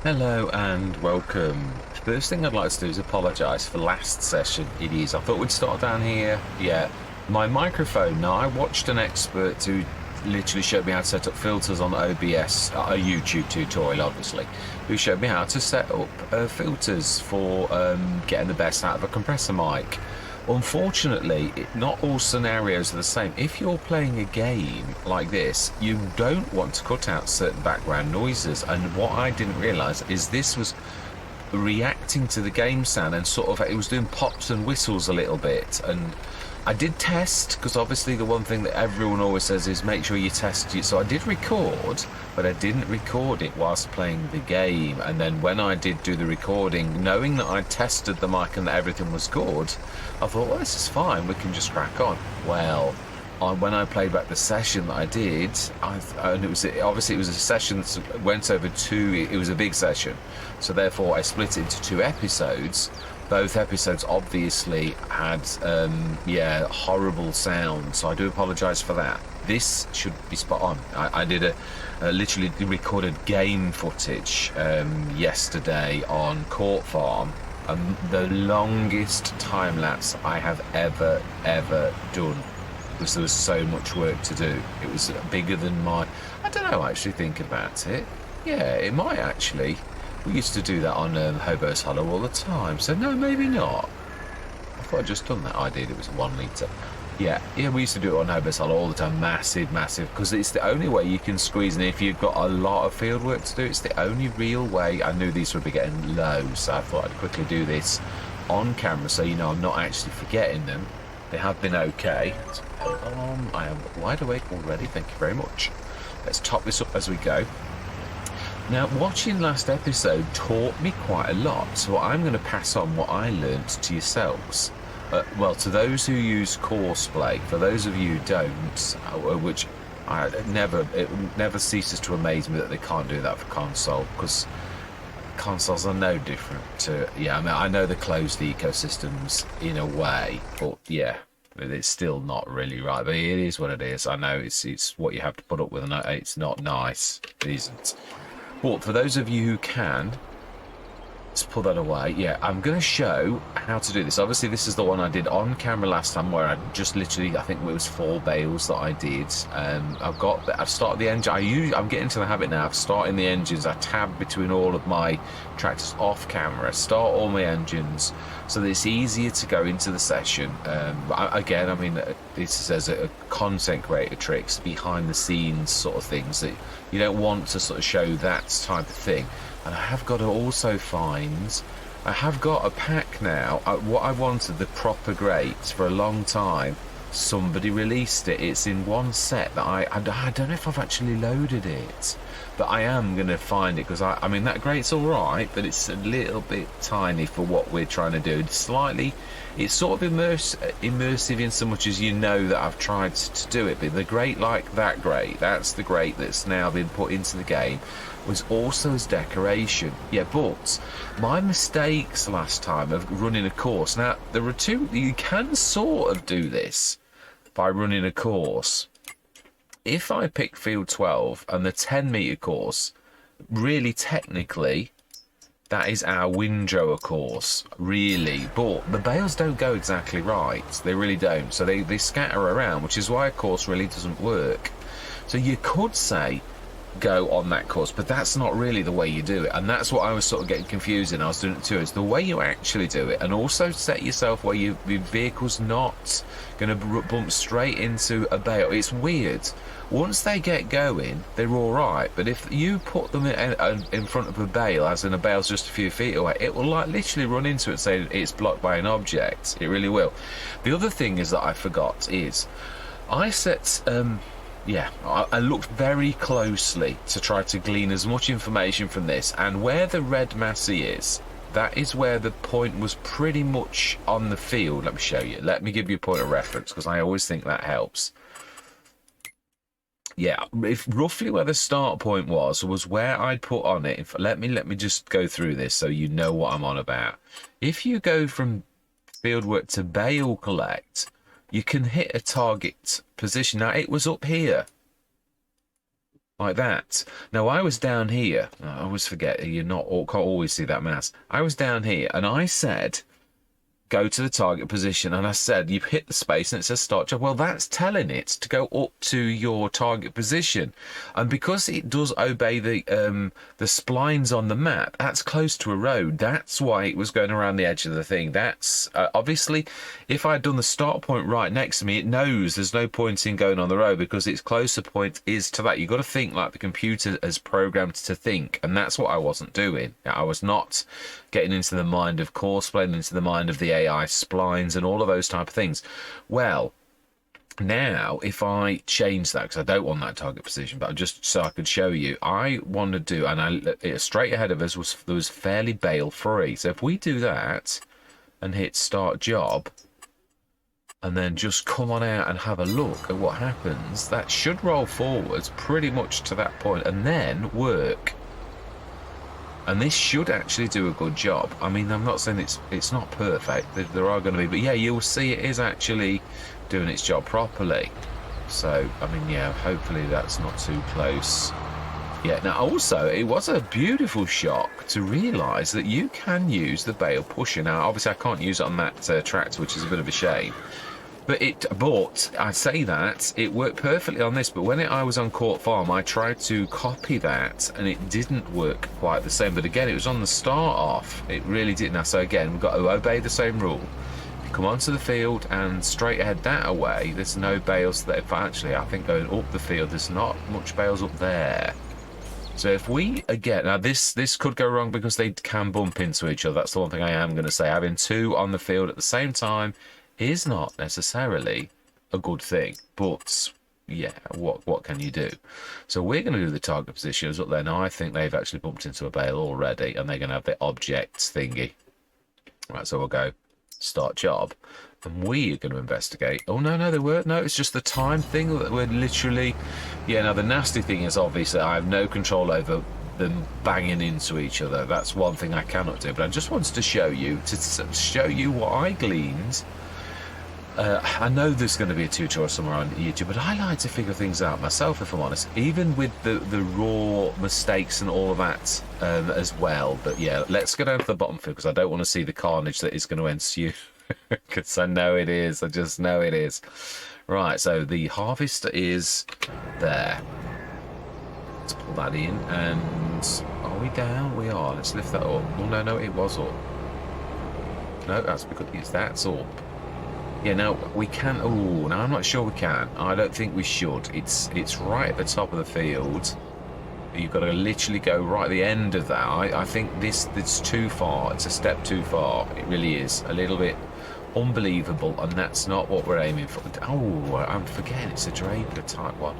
Hello and welcome. First thing I'd like to do is apologise for last session. I thought we'd start down here. Yeah, my microphone. Now, I watched an expert who literally showed me how to set up filters on OBS, a YouTube tutorial, obviously, who showed me how to set up filters for getting the best out of a compressor mic. Unfortunately, not all scenarios are the same. If you're playing a game like this, you don't want to cut out certain background noises. And what I didn't realise is this was reacting to the game sound and sort of it was doing pops and whistles a little bit. And I did test, because obviously the one thing that everyone always says is make sure you test it. So I did record, but I didn't record it whilst playing the game. And then when I did do the recording, knowing that I tested the mic and that everything was good, I thought, well, this is fine, we can just crack on. Well, when I played back the session that I did, and it was obviously it was a session that went over two. It was a big session, so therefore I split it into two episodes. Both episodes obviously had horrible sound, so I do apologise for that. This should be spot on. I did a literally recorded game footage yesterday on Court Farm. The longest time lapse I have ever done, because there was so much work to do. It was bigger than my... I don't know, actually, thinking about it. Yeah, it might actually. We used to do that on Hobo's Hollow all the time, so no, maybe not. I thought I'd just done that. I did, it was 1 litre. Yeah, we used to do it on Hobo's Hollow all the time, massive, because it's the only way you can squeeze in. If you've got a lot of field work to do, it's the only real way. I knew these would be getting low, so I thought I'd quickly do this on camera, so you know I'm not actually forgetting them. They have been okay. So, I am wide awake already, thank you very much. Let's top this up as we go. Now, watching last episode taught me quite a lot, so I'm going to pass on what I learnt to yourselves. Well, to those who use Courseplay, for those of you who don't, which it never ceases to amaze me that they can't do that for console, because consoles are no different to... Yeah, I mean, I know the closed ecosystems in a way, but yeah, it's still not really right. But it is what it is. I know it's what you have to put up with, and it's not nice. It isn't. But for those of you who can, let's put that away. Yeah, I'm going to show how to do this. Obviously, this is the one I did on camera last time, where I just literally, I think it was 4 bales that I did. I've started the engine. I'm getting to the habit now of starting the engines. I tab between all of my tractors off camera, start all my engines, so that it's easier to go into the session. Again, I mean, this says a content creator tricks, behind the scenes sort of things that you don't want to sort of show that type of thing. And I have got to also find... I have got a pack now. What I wanted, the proper grates, for a long time. Somebody released it. It's in one set that I don't know if I've actually loaded it. But I am going to find it, because I mean, that grate's alright, but it's a little bit tiny for what we're trying to do. It's sort of immersive in so much as you know that I've tried to do it. But the grate like that grate, that's the grate that's now been put into the game, was also as decoration. Yeah, but my mistakes last time of running a course. Now, there are two... You can sort of do this by running a course. If I pick field 12 and the 10-metre course, really technically, that is our windrower course, really. But the bales don't go exactly right. They really don't. So they scatter around, which is why a course really doesn't work. So you could say, go on that course, but that's not really the way you do it, and that's what I was sort of getting confused in. I was doing it too. It's the way you actually do it, and also set yourself where your vehicle's not going to bump straight into a bale. It's weird. Once they get going, they're all right, but if you put them in front of a bale, as in a bale's just a few feet away, it will like literally run into it, saying it's blocked by an object. It really will. The other thing is that I forgot is I set yeah, I looked very closely to try to glean as much information from this, and where the red massey is, that is where the point was pretty much on the field. Let me show you. Let me give you a point of reference, because I always think that helps. Yeah, if roughly where the start point was where I'd put on it. Let me just go through this so you know what I'm on about. If you go from fieldwork to bale collect, you can hit a target position. Now, it was up here. like that. Now I was down here. I always forget. You're not can't always see that mouse. I was down here, and I said, go to the target position, and I said you've hit the space and it says start job. Well, that's telling it to go up to your target position, and because it does obey the splines on the map, that's close to a road. That's why it was going around the edge of the thing. That's obviously, if I'd done the start point right next to me, it knows there's no point in going on the road because its closer point is to that. You've got to think like the computer is programmed to think, and that's what I wasn't doing. I was not getting into the mind of Courseplay, into the mind of the AI splines and all of those type of things. Well, now if I change that, because I don't want that target position, but just so I could show you, I want to do, and straight ahead of us was fairly bale free. So if we do that and hit start job, and then just come on out and have a look at what happens, that should roll forwards pretty much to that point and then work. And this should actually do a good job. I mean, I'm not saying it's not perfect. There are going to be, but yeah, you'll see it is actually doing its job properly. So, I mean, yeah, hopefully that's not too close. Yeah, now also, it was a beautiful shock to realise that you can use the bale pusher. Now, obviously, I can't use it on that tractor, which is a bit of a shame. But I say that, it worked perfectly on this, but when I was on Court Farm, I tried to copy that, and it didn't work quite the same. But again, it was on the start off. It really did. Now, so again, we've got to obey the same rule. You come onto the field and straight ahead that away, there's no bales there. Actually, I think going up the field, there's not much bales up there. So if we, again, now this could go wrong because they can bump into each other. That's the one thing I am going to say. Having two on the field at the same time is not necessarily a good thing, but yeah, what can you do? So we're going to do the target positions up there. Now I think they've actually bumped into a bale already, and they're going to have the objects thingy. Right, so we'll go start job, and we are going to investigate. Oh no, they weren't. No, it's just the time thing that we're literally. Yeah. Now the nasty thing is obviously I have no control over them banging into each other. That's one thing I cannot do. But I just wanted to show you what I gleaned. I know there's going to be a tutorial somewhere on YouTube, but I like to figure things out myself, if I'm honest, even with the raw mistakes and all of that as well. But yeah, let's go down to the bottom field because I don't want to see the carnage that is going to ensue, because I know it is. I just know it is. Right, so the harvest is there. Let's pull that in, and are we down? We are. Let's lift that up. Oh, no, it was up. No, that's because that's up. Yeah, now we can. Oh, now I'm not sure we can. I don't think we should. It's right at the top of the field. You've got to literally go right at the end of that. I think it's too far. It's a step too far. It really is a little bit unbelievable, and that's not what we're aiming for. Oh, I'm forgetting it's a Draper type one.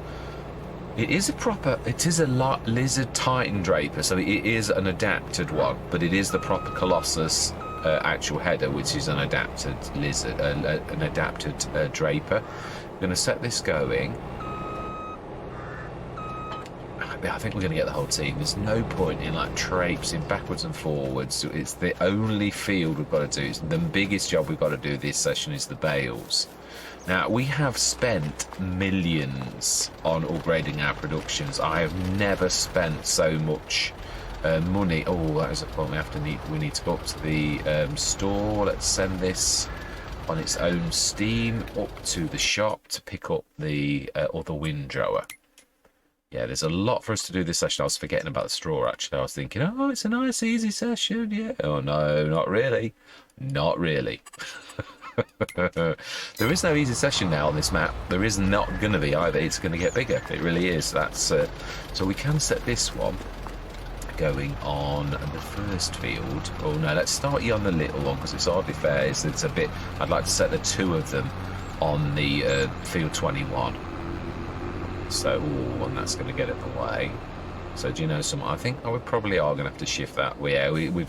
It is a Lizard Titan Draper, so it is an adapted one, but it is the proper Colossus actual header, which is an adapted lizard, an adapted Draper. I'm going to set this going. I think we're going to get the whole team. There's no point in like traipsing backwards and forwards. It's the only field we've got to do. The biggest job we've got to do this session is the bales. Now, we have spent millions on upgrading our productions. I have never spent so much money. Oh, that is a point we need to go up to the store. Let's send this on its own steam up to the shop to pick up the other windrower. Yeah, there's a lot for us to do this session. I was forgetting about the straw, actually. I was thinking, oh, it's a nice, easy session. Yeah. Oh, no, not really. Not really. There is no easy session now on this map. There is not going to be either. It's going to get bigger. It really is. That's so we can set this one going on the first field. Oh no, let's start you on the little one because it's hardly fair. It's a bit. I'd like to set the two of them on the field 21. So, and that's going to get in the way. So, do you know something? I think we probably are going to have to shift that. We've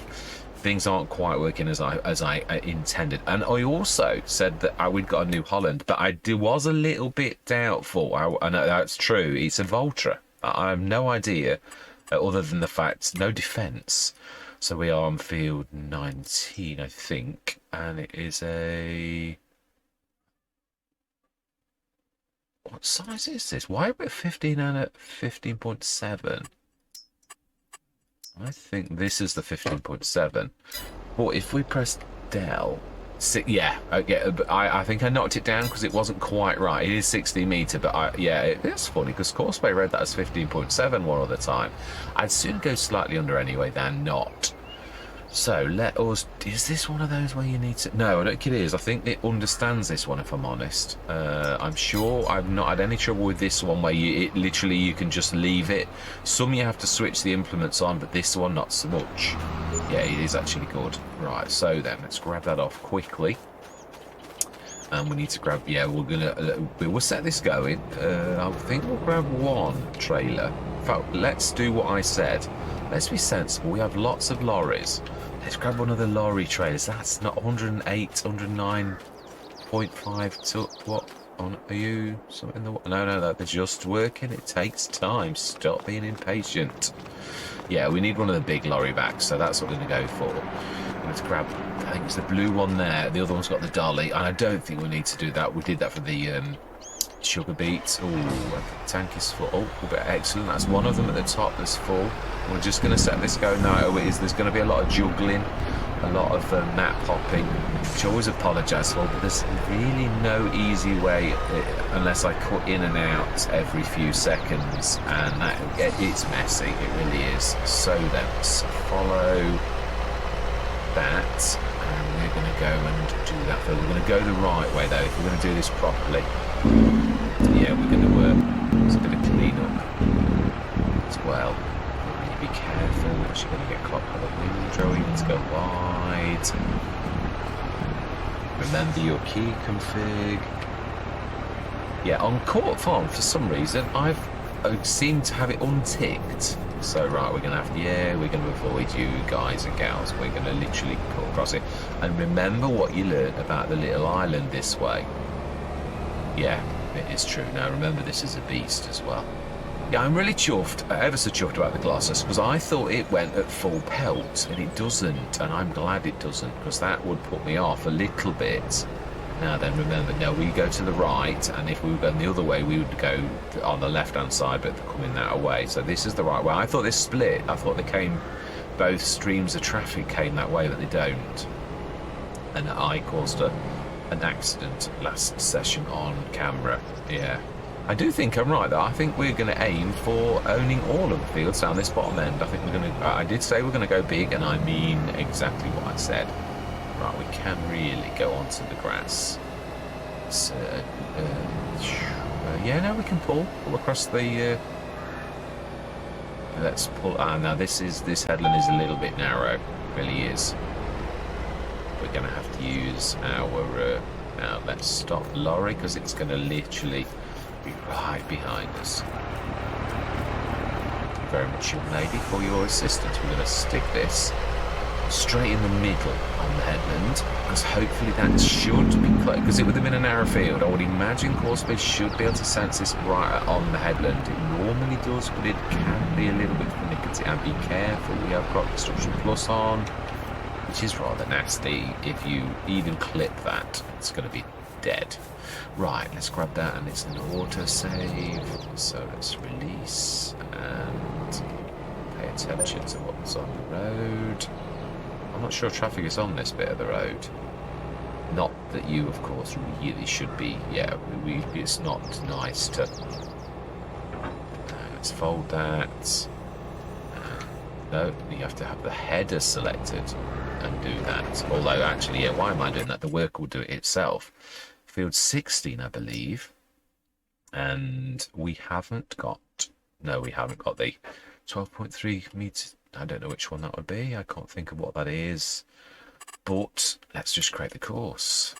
things aren't quite working as I intended. And I also said that we'd got a New Holland, but I was a little bit doubtful. I know that's true. It's a Voltra. I have no idea, other than the fact no defence. So we are on field 19, I think, and it is a. What size is this? Why are we at 15 and at 15.7? I think this is the 15.7. But if we press Del, yeah, okay, I think I knocked it down because it wasn't quite right. It is 60 meter, but yeah, it's funny because Courseway read that as 15.7 one other time. I'd sooner go slightly under anyway than not. So let us. Is this one of those where you need to? No, I don't think it is. I think it understands this one. If I'm honest, I'm sure I've not had any trouble with this one where it literally you can just leave it. Some you have to switch the implements on, but this one not so much. Yeah, it is actually good. Right. So then let's grab that off quickly. And we need to grab. Yeah, we'll set this going. I think we'll grab one trailer. In fact, let's do what I said. Let's be sensible. We have lots of lorries. Let's grab one of the lorry trailers. That's not 108, 109.5 to what? Are you something? No, they're just working. It takes time. Stop being impatient. Yeah, we need one of the big lorry backs, so that's what we're going to go for. Let's grab. I think it's the blue one there. The other one's got the dolly, and I don't think we need to do that. We did that for the sugar beets. Oh, the tank is full. Oh, excellent. That's one of them at the top that's full. We're just going to set this going now. There's going to be a lot of juggling, a lot of map hopping, which I always apologise for, but there's really no easy way unless I cut in and out every few seconds, and it's messy. It really is. So then, let's follow that, and we're going to go and do that. We're going to go the right way, though, if we're going to do this properly. Yeah, we're going to there's a bit of clean up as well. Be careful, you're going to get caught by the windrow. You need to go wide. Remember your key config. Yeah, on Court Farm, for some reason, I seem to have it unticked. So, right, we're going to we're going to avoid you guys and gals. We're going to literally cut across it. And remember what you learned about the little island this way. Yeah, it is true. Now, remember, this is a beast as well. Yeah, I'm really chuffed, ever so chuffed about the Glossus, because I thought it went at full pelt, and it doesn't, and I'm glad it doesn't, because that would put me off a little bit. Now then, remember, no, we go to the right, and if we were going the other way, we would go on the left-hand side, but coming that way. So this is the right way. I thought this split. I thought both streams of traffic came that way, but they don't. And I caused an accident last session on camera. Yeah. I do think I'm right, though. I think we're going to aim for owning all of the fields down this bottom end. I think we're going to. I did say we're going to go big, and I mean exactly what I said. Right, we can really go onto the grass. So, yeah, no, we can pull across the. Let's pull. Now this headland is a little bit narrow. It really is. We're going to have to use our. Now let's stop lorry because it's going to literally be right behind us. Thank you very much, young lady, for your assistance. We're going to stick this straight in the middle on the headland, because hopefully that should be close, because it would have been a narrow field. I would imagine Courseway should be able to sense this right on the headland. It normally does, but it can be a little bit finicky. And be careful, we have got Construction Plus on, which is rather nasty. If you even clip that, it's going to be dead. Right, let's grab that, and it's an auto save. So let's release and pay attention to what's on the road. I'm not sure traffic is on this bit of the road. Not that you, of course, really should be. Yeah, it's not nice to. Let's fold that. No, you have to have the header selected and do that. Although, actually, yeah, why am I doing that? The work will do it itself. Field 16, I believe. And we haven't got. No, we haven't got the 12.3 meters. I don't know which one that would be. I can't think of what that is. But let's just create the course.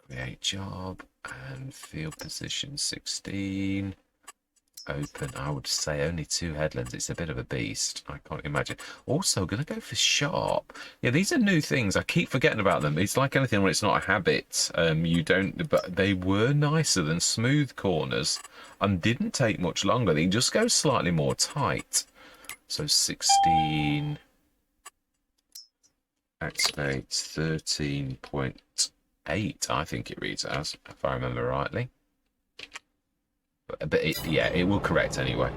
Create job and field position 16. Open. I would say only 2 headlands. It's a bit of a beast. I can't imagine. Also, going to go for sharp. Yeah, these are new things. I keep forgetting about them. It's like anything when it's not a habit. You don't. But they were nicer than smooth corners and didn't take much longer. They just go slightly more tight. So 16 activates 13.8, I think it reads as, if I remember rightly. But yeah, it will correct anyway.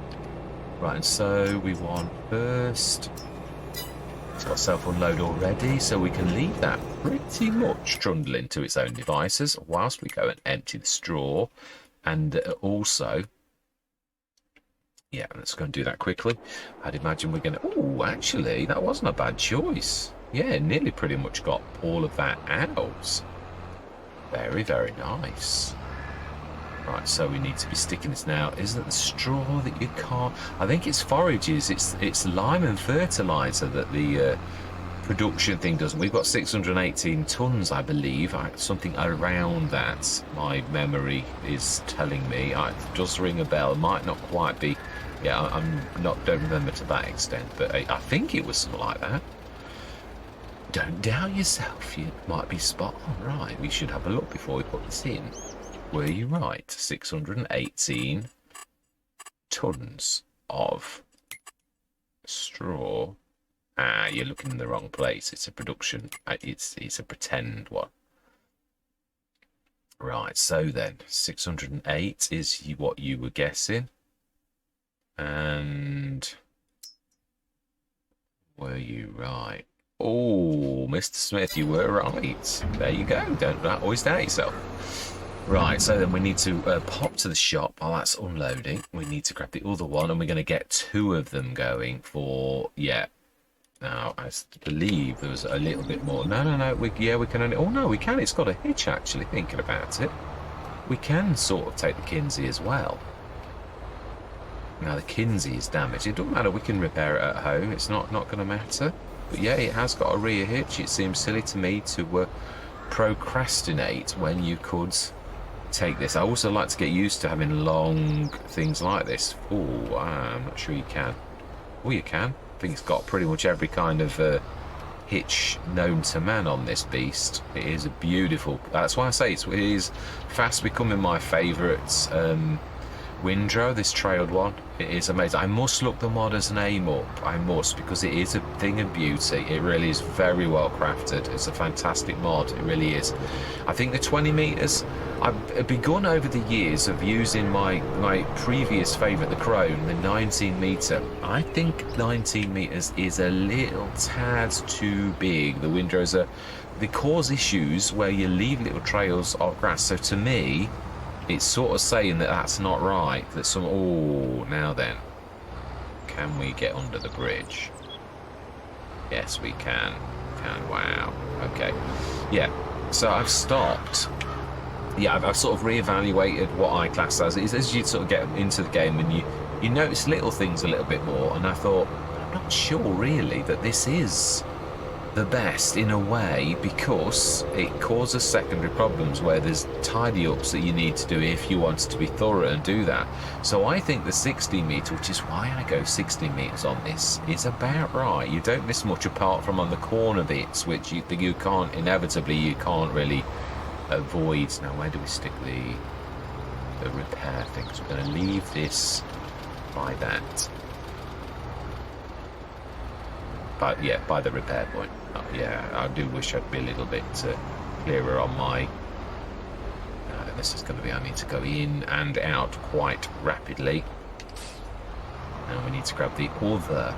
Right, and so we want first. It's got self-unload already, so we can leave that pretty much trundling to its own devices whilst we go and empty the straw. And also, yeah, let's go and do that quickly. I'd imagine we're going to... Oh, actually, that wasn't a bad choice. Yeah, nearly pretty much got all of that out. Very, very nice. Right, so we need to be sticking this now. Isn't it the straw that you can't... I think it's forages. It's lime and fertiliser that the production thing does. We've got 618 tonnes, I believe. Something around that, my memory is telling me. It does ring a bell. Might not quite be... Yeah, don't remember to that extent, but I think it was something like that. Don't doubt yourself. You might be spot on. Right, we should have a look before we put this in. Were you right? 618 tons of straw. Ah, you're looking in the wrong place. It's a production. It's a pretend one. Right, so then 608 is what you were guessing. And were you right? Oh, Mr. Smith, you were right. There you go. Don't always doubt yourself. Right, so then we need to pop to the shop while that's unloading. We need to grab the other one, and we're going to get 2 of them going for, yeah. Now, I believe there was a little bit more. No. We can only... Oh, no, we can. It's got a hitch, actually, thinking about it. We can sort of take the Kinsey as well. Now, the Kinsey is damaged. It doesn't matter. We can repair it at home. It's not going to matter. But, yeah, it has got a rear hitch. It seems silly to me to procrastinate when you could... take this. I also like to get used to having long things like this. Oh, I'm not sure you can. Oh, you can. I think it's got pretty much every kind of hitch known to man on this beast. It is a beautiful... That's why I say it is fast becoming my favourite windrow, this trailed one. It is amazing. I must look the mod as an aim up. I must, because it is a thing of beauty. It really is very well crafted. It's a fantastic mod. It really is. I think the 20 metres, I've begun over the years of using my previous favourite, the Chrome, the 19 metre. I think 19 metres is a little tad too big. The windrows they cause issues where you leave little trails of grass. So to me, it's sort of saying that that's not right. That some... Oh, now then. Can we get under the bridge? Yes, we can. Wow. Okay. Yeah. So I've stopped. Yeah, I've sort of reevaluated what I class as. It's as you sort of get into the game and you notice little things a little bit more. And I thought, I'm not sure really that this is the best in a way, because it causes secondary problems where there's tidy ups that you need to do if you want to be thorough and do that. So I think the 60 metre, which is why I go 60 metres on this, is about right. You don't miss much apart from on the corner bits, which you can't really avoid. Now where do we stick the repair things? We're going to leave this by that. But yeah, by the repair point. Yeah, I do wish I'd be a little bit clearer on my... this is going to be... I need to go in and out quite rapidly. Now we need to grab the other...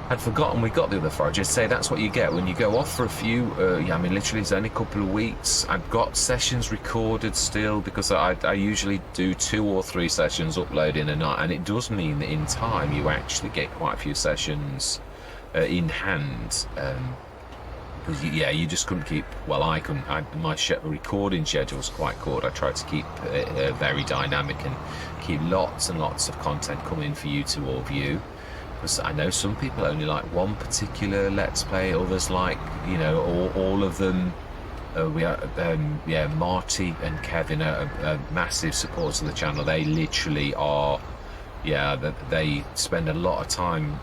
I'd forgotten we got the other forage. I'd say that's what you get when you go off for a few... yeah, I mean, literally it's only a couple of weeks. I've got sessions recorded still, because I usually do 2 or 3 sessions uploading a night, and it does mean that in time you actually get quite a few sessions in hand, because you just couldn't keep... Well, I couldn't. My recording schedule's quite good. I try to keep very dynamic and keep lots and lots of content coming for you to all view. Because I know some people only like one particular Let's Play, others like, you know, all of them. We are, Marty and Kevin are massive supporters of the channel. They literally are. Yeah, they spend a lot of time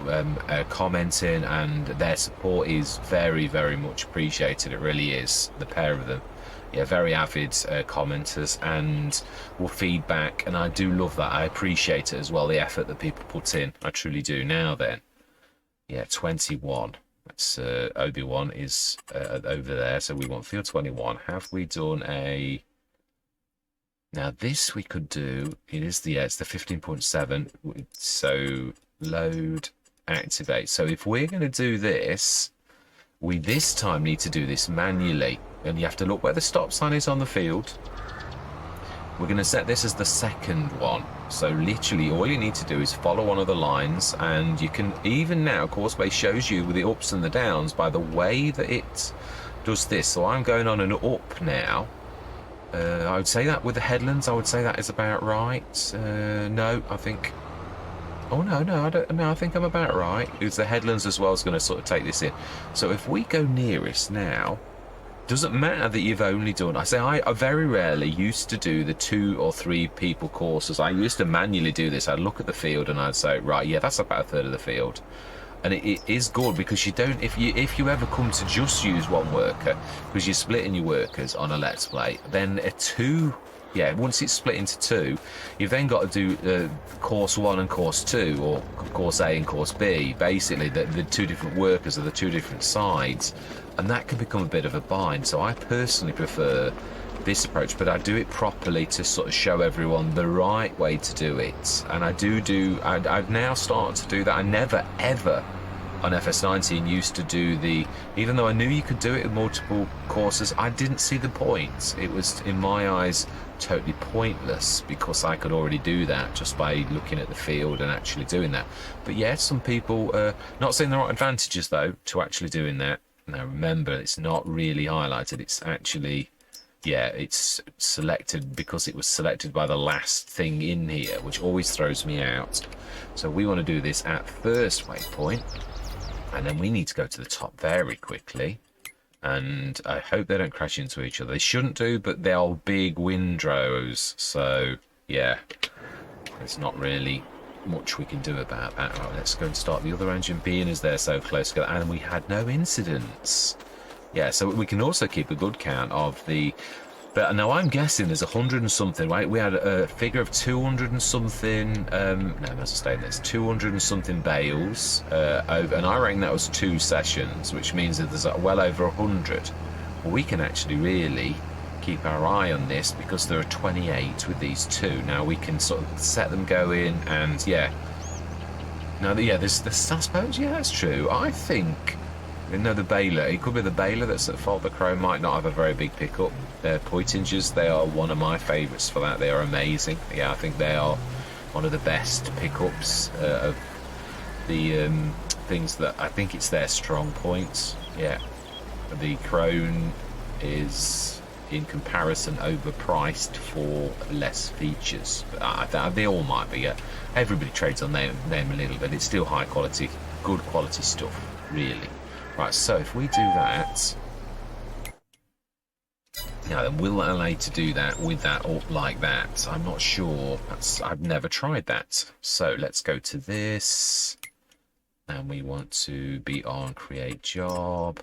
commenting, and their support is very, very much appreciated. It really is, the pair of them. Yeah, very avid commenters and will feedback, and I do love that. I appreciate it as well, the effort that people put in. I truly do. Now then, yeah, 21. That's Obi-Wan is over there, so we want field 21. Have we done a... Now this we could do, it's the 15.7, so load, activate. So if we're going to do this, we this time need to do this manually. And you have to look where the stop sign is on the field. We're going to set this as the second one. So literally all you need to do is follow one of the lines, and you can even now, Coursebase shows you with the ups and the downs by the way that it does this. So I'm going on an up now. I would say that with the headlands, I would say that is about right. No, I think... Oh, no, I don't... No, I think I'm about right. It's the headlands as well is going to sort of take this in. So if we go nearest now, doesn't matter that you've only done... I very rarely used to do the 2 or 3 people courses. I used to manually do this. I'd look at the field and I'd say, right, yeah, that's about a third of the field. And it is good because you don't, if you ever come to just use one worker, because you're splitting your workers on a let's play, then once it's split into 2, you've then got to do course 1 and course 2, or course A and course B. Basically, the 2 different workers are the 2 different sides, and that can become a bit of a bind. So I personally prefer this approach, but I do it properly to sort of show everyone the right way to do it. And I've now started to do that. I never ever on FS19 used to do even though I knew you could do it in multiple courses, I didn't see the point. It was, in my eyes, totally pointless because I could already do that just by looking at the field and actually doing that. But yeah, some people, not saying there aren't advantages though to actually doing that. Now remember, it's not really highlighted, it's actually... Yeah, it's selected because it was selected by the last thing in here, which always throws me out. So we want to do this at first waypoint, and then we need to go to the top very quickly. And I hope they don't crash into each other. They shouldn't do, but they are big windrows. So, yeah, there's not really much we can do about that. Right, let's go and start the other engine, being as they're so close together. And we had no incidents. Yeah, so we can also keep a good count of the... But now I'm guessing there's 100 and something, right? We had a figure of 200 and something... no, that's a statement. There's 200 and something bales. And I reckon that was 2 sessions, which means that there's well over 100. Well, we can actually really keep our eye on this because there are 28 with these 2. Now we can sort of set them going and, yeah. Now, yeah, there's I suppose, yeah, that's true. I think... No, the baler. It could be the baler that's at fault. The Crow might not have a very big pickup. Their Poitingers, they are one of my favourites for that. They are amazing. Yeah, I think they are one of the best pickups of the things that I think it's their strong points. Yeah, the Crone is in comparison overpriced for less features. They all might be. Everybody trades on them a little bit. It's still high quality, good quality stuff, really. Right, so if we do that, now then will that allow you to do that with that or like that? I'm not sure. I've never tried that. So let's go to this, and we want to be on create job,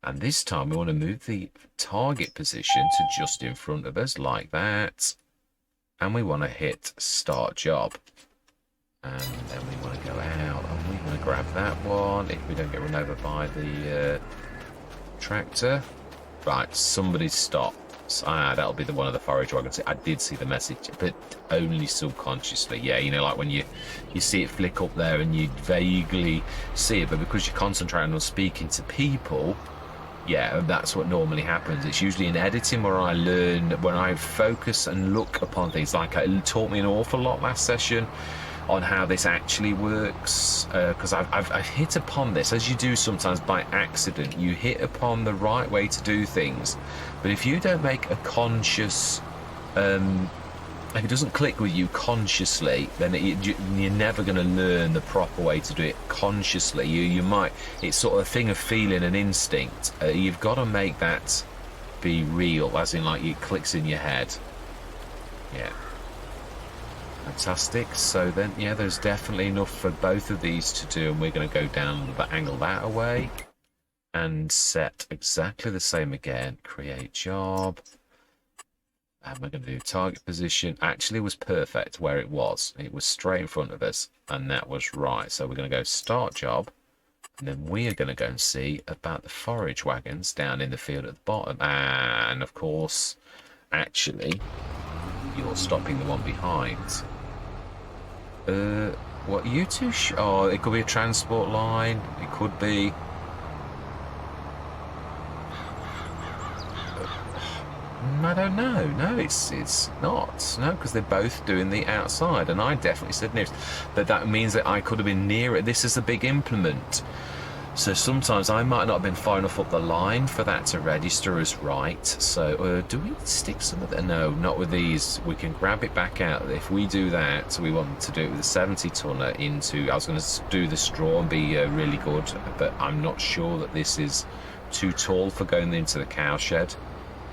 and this time we want to move the target position to just in front of us like that, and we want to hit start job. And then we want to go out and we want to grab that one if we don't get run over by the tractor. Right, somebody stops. That'll be the one of the forage wagons. I did see the message, but only subconsciously. Yeah, you know, like when you see it flick up there and you vaguely see it, but because you're concentrating on speaking to people, yeah, that's what normally happens. It's usually in editing where I learn, when I focus and look upon things. Like it taught me an awful lot last session on how this actually works, because I've hit upon this, as you do sometimes by accident. You hit upon the right way to do things, but if you don't make a conscious, if it doesn't click with you consciously, then you're never going to learn the proper way to do it consciously. You might, it's sort of a thing of feeling and instinct. You've got to make that be real, as in like it clicks in your head. Yeah. Fantastic. So then, yeah, there's definitely enough for both of these to do, and we're going to go down the angle that away and set exactly the same again. Create job, and we're going to do target position. Actually, it was perfect where it was. It was straight in front of us, and that was right. So we're going to go start job, and then we are going to go and see about the forage wagons down in the field at the bottom. And of course, actually, you're stopping the one behind. What, you two? Oh, it could be a transport line. It could be. I don't know. No, it's not. No, because they're both doing the outside, and I definitely said nearest. But that means that I could have been near it. This is a big implement, so sometimes I might not have been far enough up the line for that to register as right. So do we stick some of that? No, not with these. We can grab it back out. If we do that, we want to do it with a 70-tonner into. I was going to do the straw and be really good, but I'm not sure that this is too tall for going into the cow shed.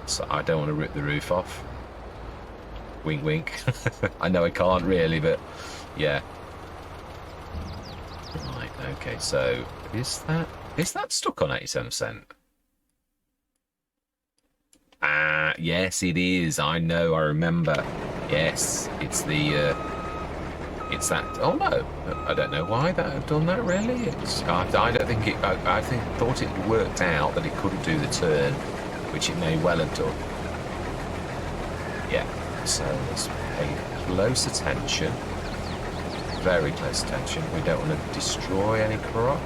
So I don't want to rip the roof off. Wink, wink. I know I can't really, but yeah. Right, okay, so is that stuck on 87 cent? Ah, yes, it is. I know, I remember. Yes, it's the, it's that. Oh no, I don't know why that I've done that really. I don't think it, thought it worked out that it couldn't do the turn, which it may well have done. Yeah, so let's pay close attention, very close attention. We don't want to destroy any crop.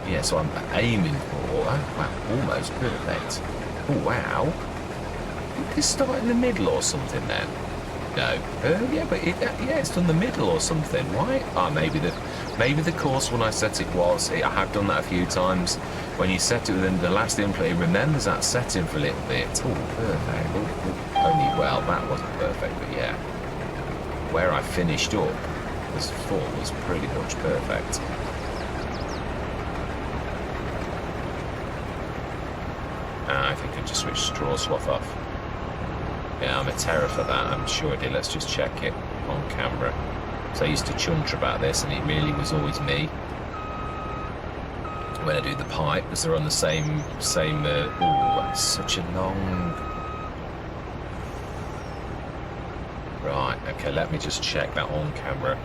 Yeah, so I'm aiming for, well, almost perfect. Oh, wow. Did this start in the middle or something then? No. Yeah, but yeah, it's done the middle or something. Why? Ah, maybe the course when I set it was. I have done that a few times. When you set it within the last input, it remembers that setting for a little bit. Oh, perfect. Only, well, that wasn't perfect, but yeah. Where I finished up was pretty much perfect. I think I just switched straw swath off. Yeah, I'm a terror for that, I'm sure I did. Let's just check it on camera. So I used to chunter about this, and it really was always me when I do the pipe, because they're on the same. Oh, that's such a long. Right. Okay. Let me just check that on camera.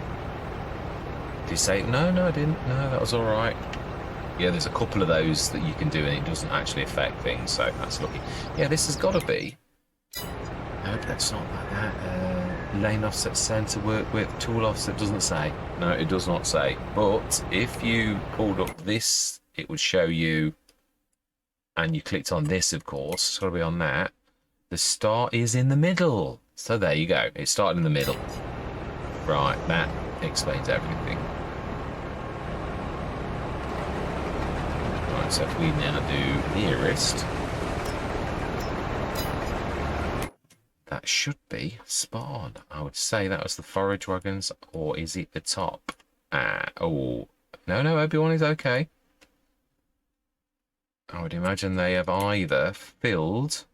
Did you say no? No, I didn't. No, that was all right. Yeah, there's a couple of those that you can do, and it doesn't actually affect things, so that's lucky. Yeah, this has got to be. No, that's not like that. Lane offset center work with tool offset doesn't say. No, it does not say. But if you pulled up this, it would show you, and you clicked on this, of course. It's got to be on that. The start is in the middle. So there you go. It started in the middle. Right, that explains everything. Right, so if we now do nearest. That should be spawn. I would say that was the forage wagons, or is it the top? Oh. No, Obi-Wan is okay. I would imagine they have either filled,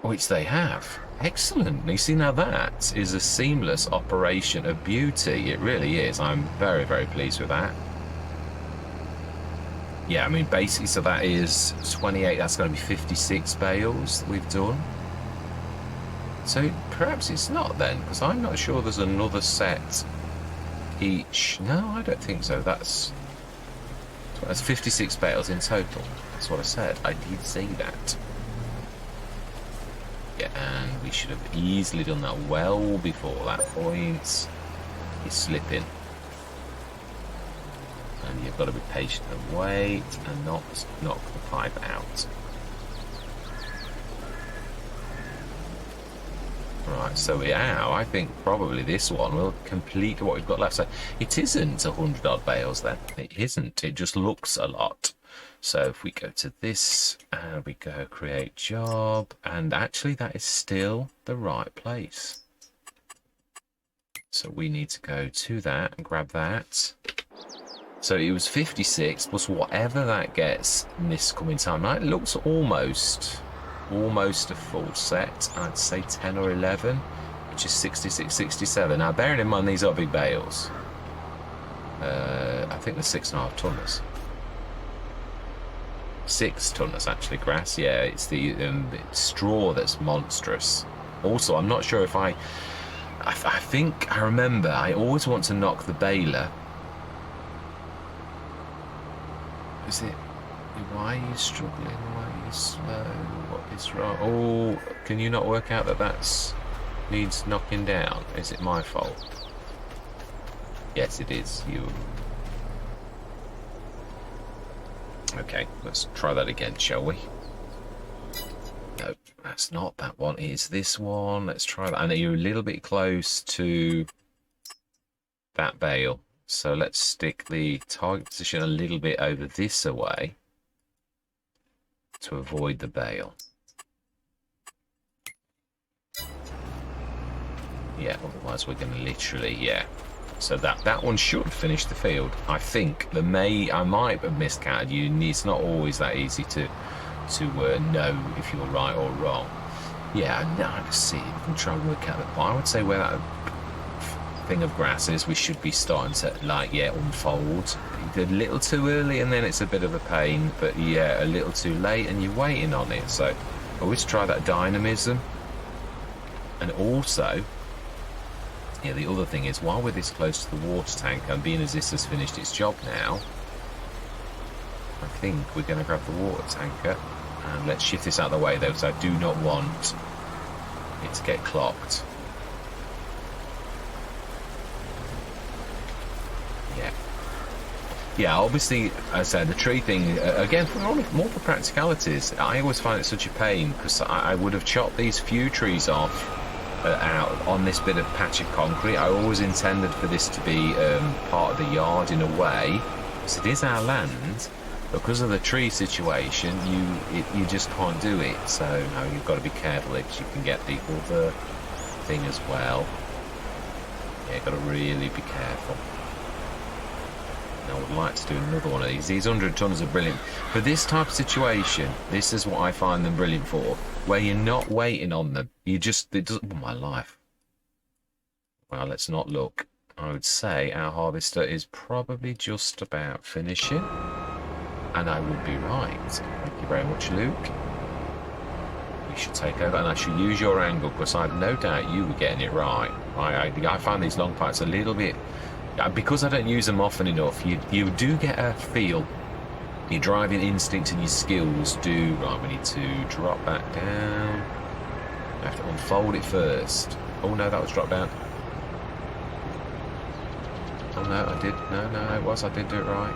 which they have. Excellent. You see, now that is a seamless operation of beauty. It really is. I'm very, very pleased with that. Yeah, I mean, basically, so that is 28, that's going to be 56 bales that we've done. So perhaps it's not then, because I'm not sure there's another set each. No, I don't think so. That's 56 bales in total. That's what I said. I did say that. Yeah, and we should have easily done that well before that point. He's slipping. And you've got to be patient and wait and not knock the pipe out. Right, so I think probably this one will complete what we've got left. So it isn't 100 odd bales then. It isn't. It just looks a lot. So if we go to this and we go create job, and actually that is still the right place. So we need to go to that and grab that. So it was 56 plus whatever that gets in this coming time. Now it looks almost a full set. I'd say 10 or 11, which is 66, 67. Now bearing in mind these are big bales. I think they're 6.5 tonners. 6 tonners actually, grass. Yeah, it's the straw that's monstrous. Also, I'm not sure if I think I remember I always want to knock the baler. Is it? Why are you struggling? Why are you slow? What is wrong? Oh, can you not work out that that's needs knocking down? Is it my fault? Yes, it is. You. Okay, let's try that again, shall we? No, that's not that one. It's this one. Let's try that. I know you're a little bit close to that bale. So let's stick the target position a little bit over this away to avoid the bale. Yeah, otherwise we're going to literally, yeah. So that one should finish the field. I think I might have miscounted you. It's not always that easy to know if you're right or wrong. Yeah, now I see. We can try and work out the point. I would say where that thing of grass is, we should be starting to unfold. A little too early, and then it's a bit of a pain. But yeah, a little too late, and you're waiting on it. So always try that dynamism, and also. Yeah, the other thing is, while we're this close to the water tank, and being as this has finished its job now, I think we're going to grab the water tanker, and let's shift this out of the way, though, because I do not want it to get clocked. Yeah. Yeah, obviously, as I said, the tree thing, again, more for practicalities, I always find it such a pain, because I would have chopped these few trees off out on this bit of patch of concrete. I always intended for this to be part of the yard in a way, so it is our land. Because of the tree situation, you just can't do it. So no, you've got to be careful because you can get the other thing as well. Yeah, you've got to really be careful. I would like to do another one of these. These 100 tons are brilliant. For this type of situation, this is what I find them brilliant for. Where you're not waiting on them. It doesn't, oh my life. Well, let's not look. I would say our harvester is probably just about finishing. And I would be right. Thank you very much, Luke. You should take over, and I should use your angle, because I've no doubt you were getting it right. I find these long parts a little bit... Because I don't use them often enough, you do get a feel. Your driving instinct and your skills do... Right, we need to drop that down. I have to unfold it first. Oh no, that was dropped down. Oh no, I did. No, it was. I did do it right.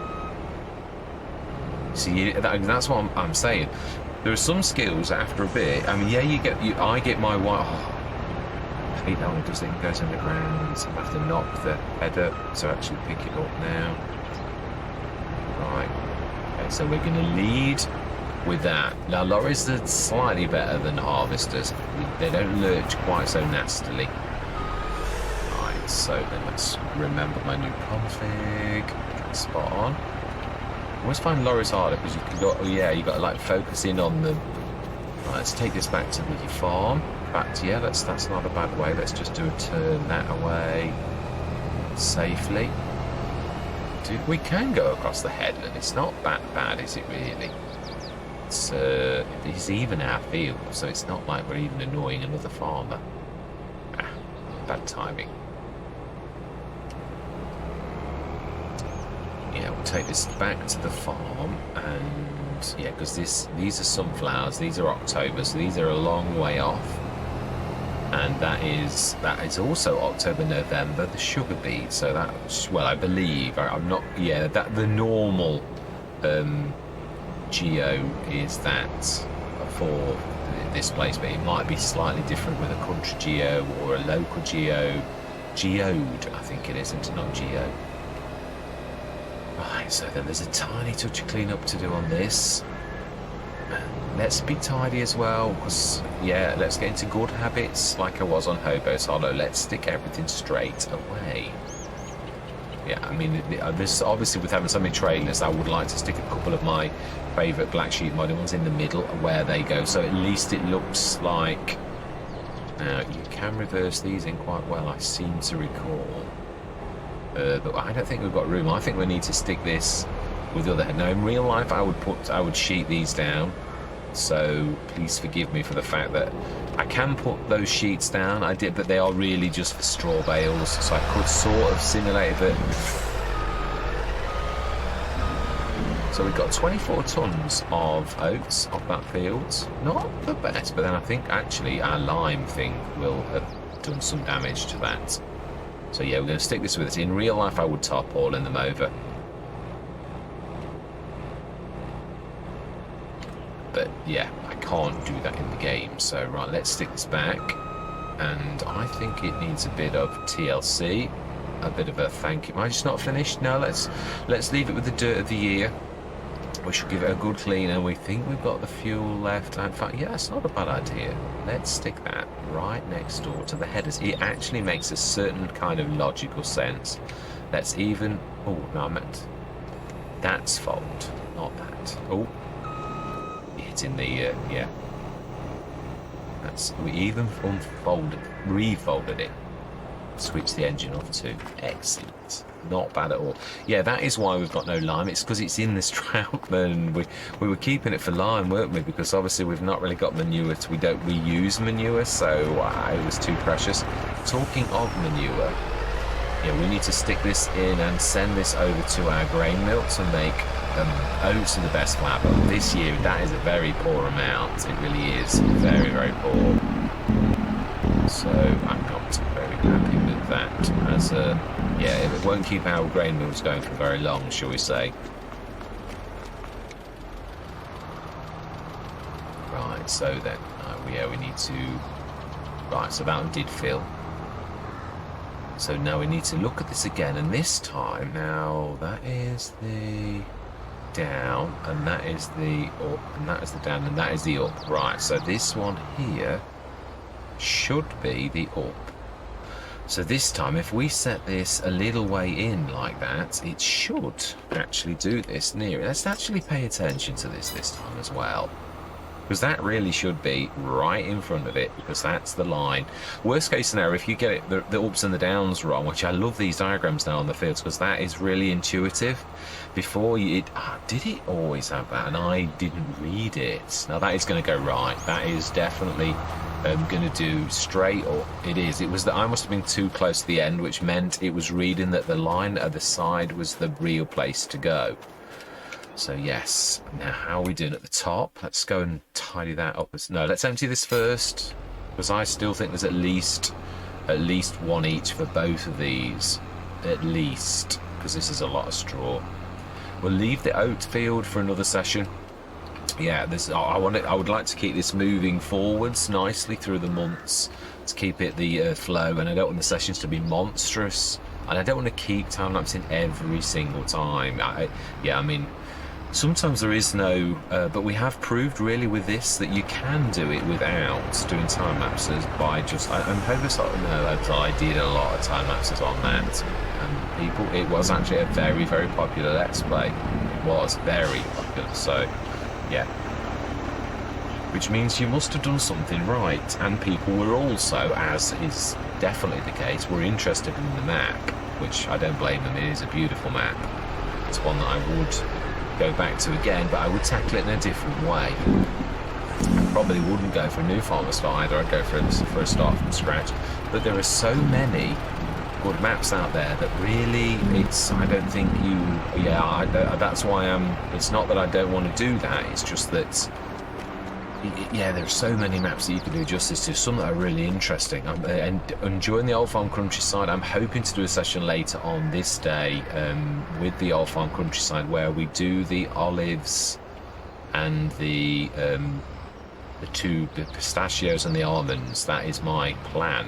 See, that's what I'm saying. There are some skills after a bit. I mean, yeah, I get my white... Oh, I hate that one because it goes underground. So I have to knock the header to actually pick it up now. Right. Okay, so we're going to lead with that. Now, lorries are slightly better than harvesters. They don't lurch quite so nastily. Right, so then let's remember my new config. Spot on. I always find lorries harder because you got to like focus in on them. Right, let's take this back to the farm. That's not a bad way. Let's just do a turn that away safely. We can go across the headland. It's not that bad, is it really? It's even our field, so it's not like we're even annoying another farmer. Bad timing. Yeah, we'll take this back to the farm, and yeah, because these are sunflowers, these are October, so these are a long way off. And that is also October, November, the sugar beet. So that's, well, I believe, I'm not, yeah, that the normal geo is that for this place, but it might be slightly different with a country geo or a local geo. Geode, I think it is, isn't it? Not geo. Right, so then there's a tiny touch of clean up to do on this. Let's be tidy as well, because, yeah, let's get into good habits like I was on Hobo's Hollow. Let's stick everything straight away. Yeah, I mean, this obviously with having so many trailers, I would like to stick a couple of my favourite black sheep model ones in the middle where they go, so at least it looks like... Now, you can reverse these in quite well, I seem to recall. But I don't think we've got room. I think we need to stick this with the other head. Now, in real life, I would sheet these down. So please forgive me for the fact that I can put those sheets down. I did, but they are really just for straw bales. So I could sort of simulate it. So we've got 24 tons of oats off that field. Not the best, but then I think actually our lime thing will have done some damage to that. So yeah, we're going to stick this with it. In real life, I would tarpaulin them over. But yeah, I can't do that in the game. So right, let's stick this back. And I think it needs a bit of TLC. A bit of a thank you. Am I just not finished? No, let's leave it with the dirt of the year. We should give it a good clean, and we think we've got the fuel left. In fact, yeah, it's not a bad idea. Let's stick that right next door to the headers. It actually makes a certain kind of logical sense. Let's even... Oh, no, I meant... That's fault, not that. Oh, it's in the... yeah. That's... We even refolded it. Switch the engine off too. Excellent. Not bad at all. Yeah, that is why we've got no lime. It's because it's in this Troutman. We were keeping it for lime, weren't we? Because obviously we've not really got manure. We don't reuse manure, so it was too precious. Talking of manure, yeah, we need to stick this in and send this over to our grain mill to make oats are the best flour. But this year, that is a very poor amount. It really is very, very poor. So I'm not very happy with that. As yeah, it won't keep our grain mills going for very long, shall we say? Right. So then, yeah, we need to. Right. So that one did fill. So now we need to look at this again, and this time, now that is the down, and that is the up, and that is the down, and that is the up. Right. So this one here should be the up. So this time, if we set this a little way in like that, it should actually do this near it. Let's actually pay attention to this time as well, because that really should be right in front of it, because that's the line. Worst case scenario, if you get it the ups and the downs wrong, which I love these diagrams now on the fields, because that is really intuitive. Before did it always have that? And I didn't read it. Now that is going to go right. That is definitely going to do straight up. It is. It was that I must have been too close to the end, which meant it was reading that the line at the side was the real place to go. So yes. Now how are we doing at the top? Let's go and tidy that up. No, let's empty this first, because I still think there's at least one each for both of these, at least, because this is a lot of straw. We'll leave the oat field for another session. Yeah, I would like to keep this moving forwards nicely through the months to keep it the flow, and I don't want the sessions to be monstrous, and I don't want to keep time lapsing every single time. Yeah, I mean, sometimes there is no, but we have proved really with this that you can do it without doing time lapses by just. I'm hoping so. No, I did a lot of time lapses on that, and people, it was actually a very, very popular Let's Play. It was very popular, so. Yeah, which means you must have done something right, and people were also, as is definitely the case, were interested in the map, which I don't blame them. It is a beautiful map. It's one that I would go back to again, but I would tackle it in a different way. I probably wouldn't go for a new farmer start either. I'd go for a start from scratch. But there are so many good maps out there that really, I don't think that's why it's not that I don't want to do that, it's just that, yeah, there's so many maps that you can do justice to, some that are really interesting. And enjoying the Old Farm Countryside. I'm hoping to do a session later on this day with the Old Farm Countryside, where we do the olives and the pistachios and the almonds. That is my plan.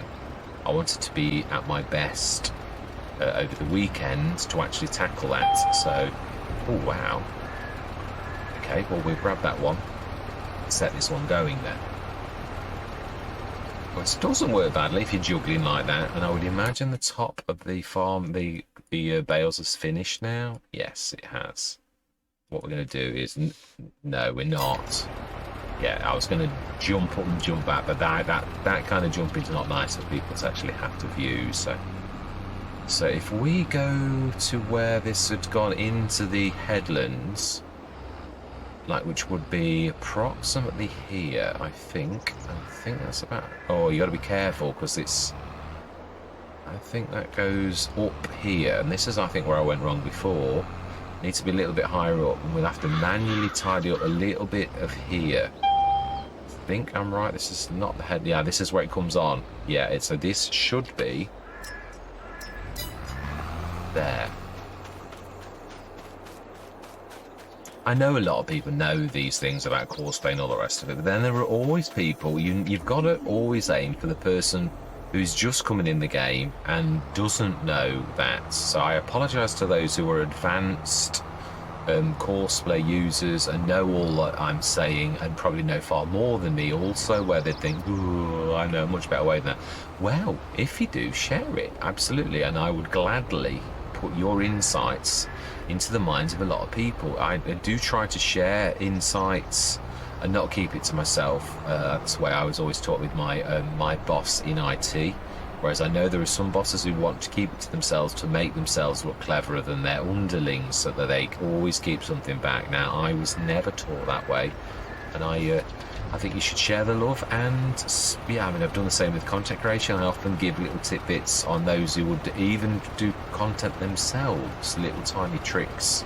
I wanted to be at my best over the weekend to actually tackle that. So, oh wow. Okay, well, we'll grab that one. Set this one going then. Well, it doesn't work badly if you're juggling like that. And I would imagine the top of the farm, the bales has finished now. Yes, it has. What we're going to do is, no, we're not. Yeah, I was going to jump up and jump back, but that kind of jumping is not nice for people to actually have to view. So if we go to where this had gone into the headlands, like, which would be approximately here, I think that's about. Oh, you got to be careful, because it's. I think that goes up here, and this is, I think, where I went wrong before. Needs to be a little bit higher up, and we'll have to manually tidy up a little bit of here. I think I'm right. This is not the head. Yeah, this is where it comes on. Yeah, so this should be there. I know a lot of people know these things about courseplay and all the rest of it, but then there are always people, you've got to always aim for the person who's just coming in the game and doesn't know that. So I apologise to those who are advanced courseplay users and know all that I'm saying and probably know far more than me also, where they think, ooh, I know a much better way than that. Well, if you do, share it, absolutely, and I would gladly put your insights into the minds of a lot of people. I do try to share insights and not keep it to myself. That's the way I was always taught with my boss in IT. Whereas I know there are some bosses who want to keep it to themselves to make themselves look cleverer than their underlings, so that they always keep something back. Now, I was never taught that way, and I think you should share the love. And yeah, I mean, I've done the same with content creation. I often give little tidbits on those who would even do content themselves, little tiny tricks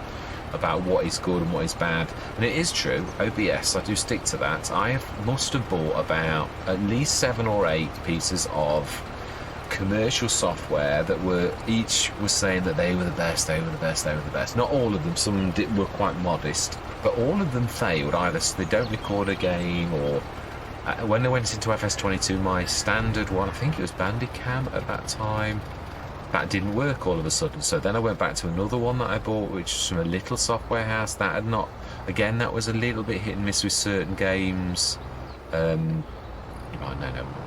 about what is good and what is bad. And it is true, OBS, I do stick to that. I must have bought about at least 7 or 8 pieces of commercial software that were saying that they were the best, they were the best, they were the best. Not all of them, some were quite modest, but all of them failed. Either they don't record a game, or when they went into FS22, my standard one, I think it was Bandicam at that time, that didn't work all of a sudden. So then I went back to another one that I bought, which was from a little software house that had not, again, that was a little bit hit and miss with certain games. No,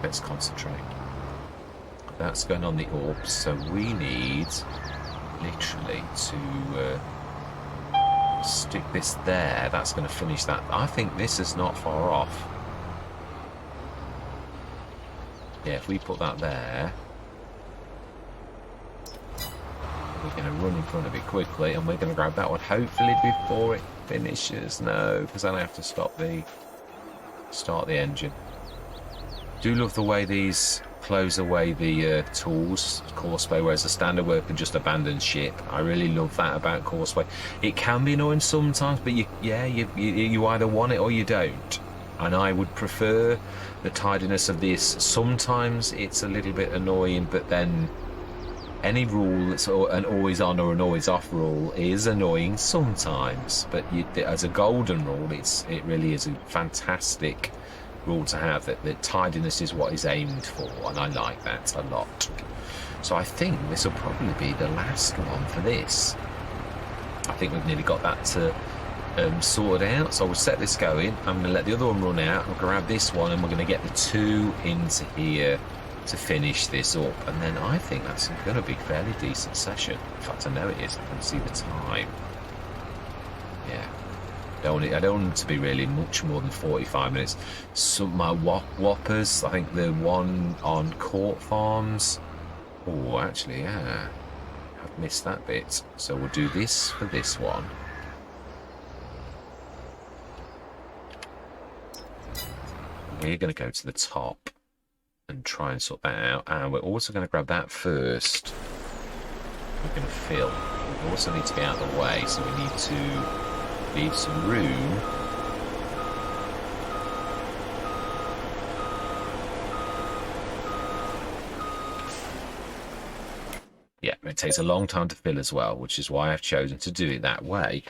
let's concentrate. That's going on the orbs, so we need literally to stick this there. That's going to finish that. I think this is not far off. Yeah, if we put that there, we're going to run in front of it quickly, and we're going to grab that one hopefully before it finishes. No, because then I have to start the engine. Do love the way these close away the tools, Courseplay, whereas the standard work can just abandon ship. I really love that about Courseplay. It can be annoying sometimes, but you either want it or you don't. And I would prefer the tidiness of this. Sometimes it's a little bit annoying, but then any rule that's an always on or an always off rule is annoying sometimes. But as a golden rule, it really is a fantastic rule to have, that tidiness is what is aimed for, and I like that a lot. So I think this will probably be the last one for this. I think we've nearly got that sorted out, so we'll set this going. I'm going to let the other one run out, we'll grab this one, and we're going to get the 2 into here to finish this up, and then I think that's going to be a fairly decent session. In fact, I know it is. I can see the time. Yeah, I don't want it to be really much more than 45 minutes. Some my whoppers, I think the one on Court Farms. Oh, actually, yeah, I've missed that bit. So we'll do this for this one. We're going to go to the top and try and sort that out. And we're also going to grab that first. We're going to fill. We also need to be out of the way, so we need to leave some room. Yeah, it takes a long time to fill as well, which is why I've chosen to do it that way.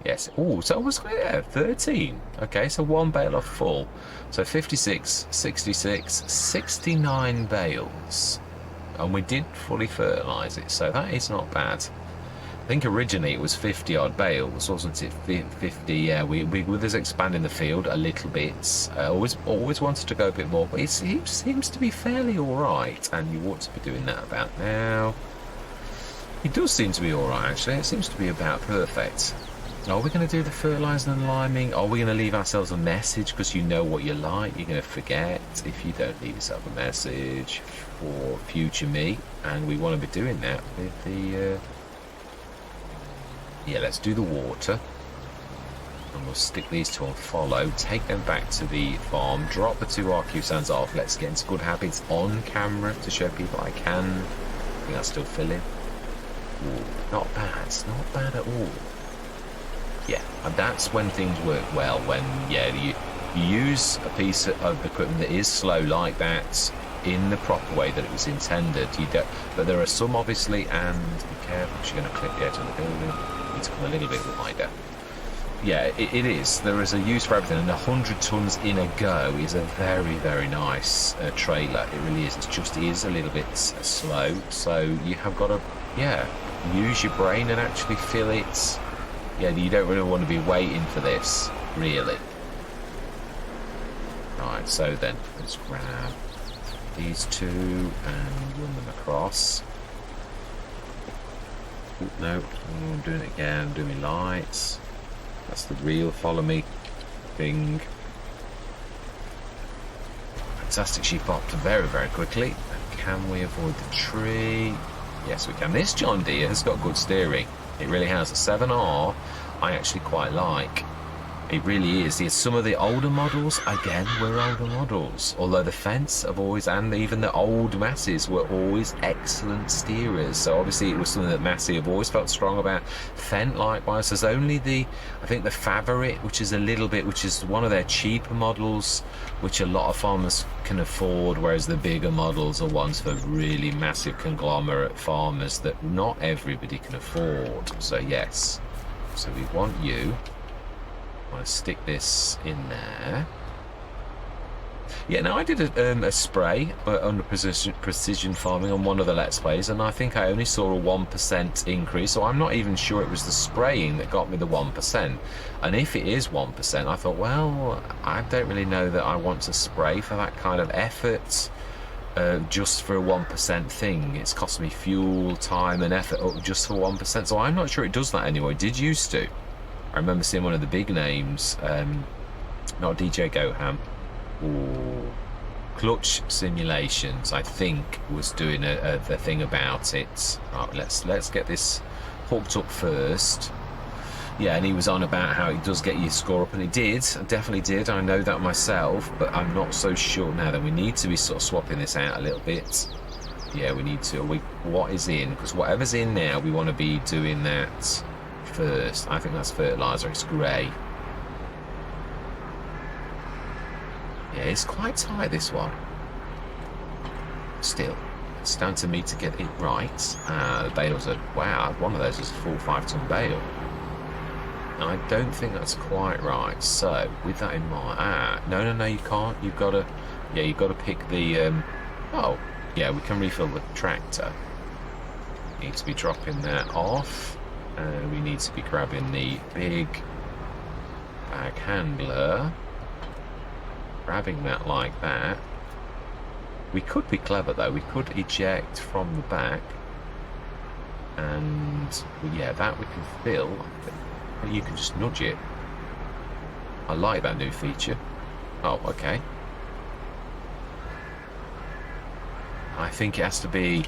Yes. Oh, so it was 13. Okay, so 1 bale off full. So 56, 66, 69 bales. And we did fully fertilise it, so that is not bad. I think originally it was 50 odd bales, wasn't it? 50, yeah. We were just expanding the field a little bit. Always wanted to go a bit more, but it seems to be fairly alright, and you ought to be doing that about now. It does seem to be alright, actually. It seems to be about perfect. Are we going to do the fertilising and liming? Are we going to leave ourselves a message? Because you know what you're like. You're going to forget if you don't leave yourself a message for future me. And we want to be doing that with the... Yeah, let's do the water. And we'll stick these 2 on follow. Take them back to the farm. Drop the 2 RQ sands off. Let's get into good habits on camera to show people I can. I think that's still filling. Ooh, not bad at all. Yeah, and that's when things work well, when, yeah, you use a piece of equipment that is slow like that in the proper way that it was intended. You don't, but there are some, obviously, and be careful because you're going to clip the edge of the building. You need to come a little bit wider. Yeah, it is. There is a use for everything, and 100 tons in a go is a very, very nice trailer. It really is. It is a little bit slow, so you have got to, yeah, use your brain and actually fill it. Yeah, you don't really want to be waiting for this, really. Right, so then let's grab these two and run them across. Ooh, no, I'm doing it again. I'm doing lights. That's the real follow me thing. Fantastic, she popped very, very quickly. And can we avoid the tree? Yes, we can. This John Deere has got good steering. It really has. A 7R I actually quite like. It really is. Some of the older models, again, were older models. Although the Fence have always, and even the old Masses were always excellent steerers. So obviously it was something that Massey have always felt strong about. Fendt likewise. There's only I think the Favorite, which is one of their cheaper models, which a lot of farmers can afford, whereas the bigger models are ones for really massive conglomerate farmers that not everybody can afford. So yes. So we want you. I want to stick this in there. Yeah, now I did a spray under precision farming on one of the Let's Plays, and I think I only saw a 1% increase, so I'm not even sure it was the spraying that got me the 1%. And if it is 1%, I thought, well, I don't really know that I want to spray for that kind of effort. Just for a 1% thing. It's cost me fuel, time and effort just for 1%, so I'm not sure it does that anymore. It did used to. I remember seeing one of the big names, not DJ Goham, or Clutch Simulations, I think, was doing the thing about it. Right, let's get this hooked up first. Yeah, and he was on about how it does get your score up, and it did. It definitely did. I know that myself, but I'm not so sure now. That we need to be sort of swapping this out a little bit. Yeah, we need to. What is in? Because whatever's in now, we want to be doing that first. I think that's fertilizer. It's grey. Yeah, it's quite tight, this one. Still, it's down to me to get it right. The bales are, wow, one of those is a full 5-ton bale. I don't think that's quite right. So, with that in mind, no, you can't. You've got to, yeah, you've got to pick the. Oh, yeah, we can refill the tractor. Need to be dropping that off, and we need to be grabbing the big bag handler, grabbing that like that. We could be clever though. We could eject from the back, and yeah, that we can fill. You can just nudge it. I like that new feature. Oh, okay. I think it has to be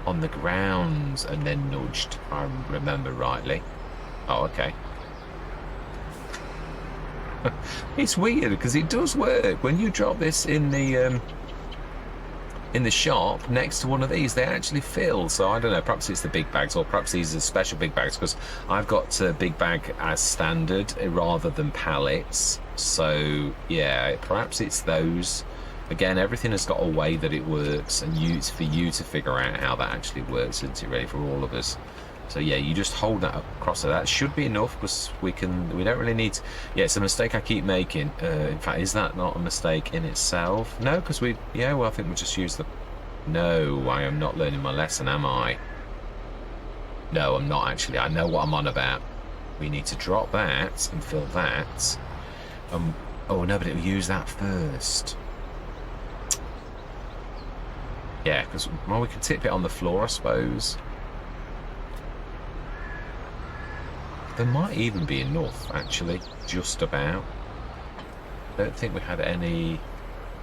on the ground and then nudged, if I remember rightly. Oh, okay. It's weird because it does work. When you drop this in the shop next to one of these, they actually fill. So I don't know, perhaps it's the big bags, or perhaps these are special big bags, because I've got a big bag as standard rather than pallets. So yeah, perhaps it's those. Again, everything has got a way that it works, and it's for you to figure out how that actually works, isn't it, really, for all of us. So yeah, you just hold that across. That should be enough, because we don't really need to, yeah, it's a mistake I keep making. In fact, is that not a mistake in itself? No, because yeah, well, I think we'll just use the, no, I am not learning my lesson, am I? No, I'm not actually. I know what I'm on about. We need to drop that and fill that. Oh no, but it'll use that first. Yeah, because, well, we can tip it on the floor, I suppose. There might even be enough, actually, just about. I don't think we had any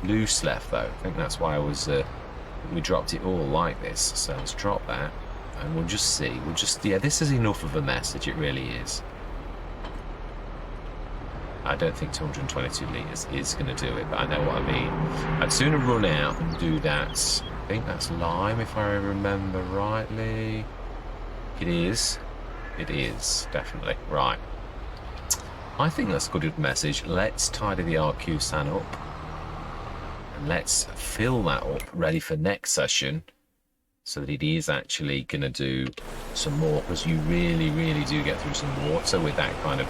loose left, though. I think that's why we dropped it all like this. So let's drop that, and we'll just see. Yeah, this is enough of a message, it really is. I don't think 222 litres is going to do it, but I know what I mean. I'd sooner run out and do that. I think that's lime, if I remember rightly. It is. It is, definitely. Right. I think that's a good message. Let's tidy the RQ-SAN up. And let's fill that up, ready for next session, so that it is actually going to do some more, because you really, really do get through some water with that kind of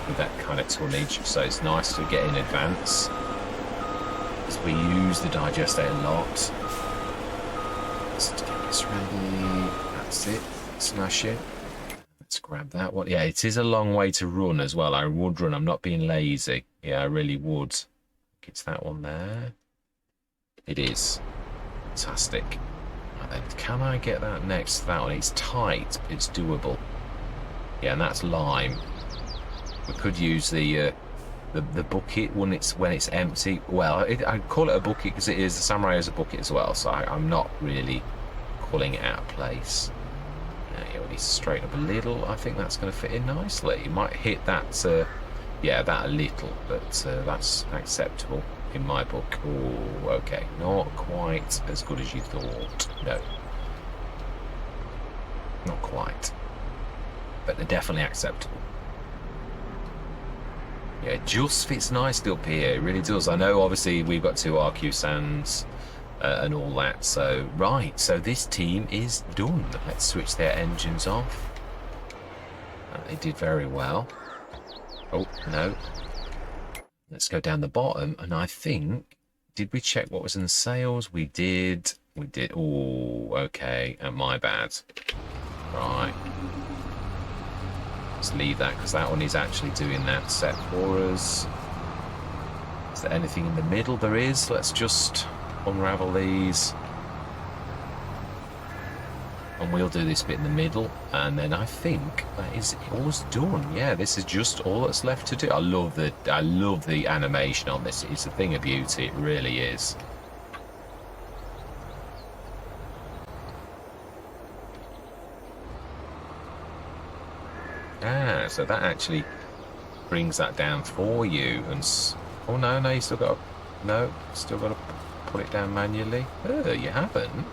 tonnage. So it's nice to get in advance, because we use the digestate a lot. Let's get this ready. That's it. Smash it. Let's grab that one. Yeah, it is a long way to run as well. I would run. I'm not being lazy. Yeah, I really would. It's that one there. It is. Fantastic. Right then, can I get that next to that one? It's tight. It's doable. Yeah, and that's lime. We could use the bucket when it's empty. Well, I call it a bucket because it is. The Samurai is a bucket as well, so I'm not really calling it out of place. Yeah, we need to straighten up a little. I think that's going to fit in nicely. You might hit that, yeah, that a little, but that's acceptable in my book. Oh, okay, not quite as good as you thought. No, not quite, but they're definitely acceptable. Yeah, it just fits nicely up here. It really does. I know, obviously, we've got 2 RQ-SANs. And all that. So right, so this team is done. Let's switch their engines off. They did very well. Oh no, let's go down the bottom, and I think, did we check what was in the sales? We did. Oh, okay, my bad. Right, let's leave that, because that one is actually doing that set for us. Is there anything in the middle? There is. Let's just unravel these, and we'll do this bit in the middle, and then I think that is almost done. Yeah, this is just all that's left to do. I love the animation on this. It's a thing of beauty. It really is. Ah, so that actually brings that down for you. And oh no, you still got to put it down manually. Oh, you haven't.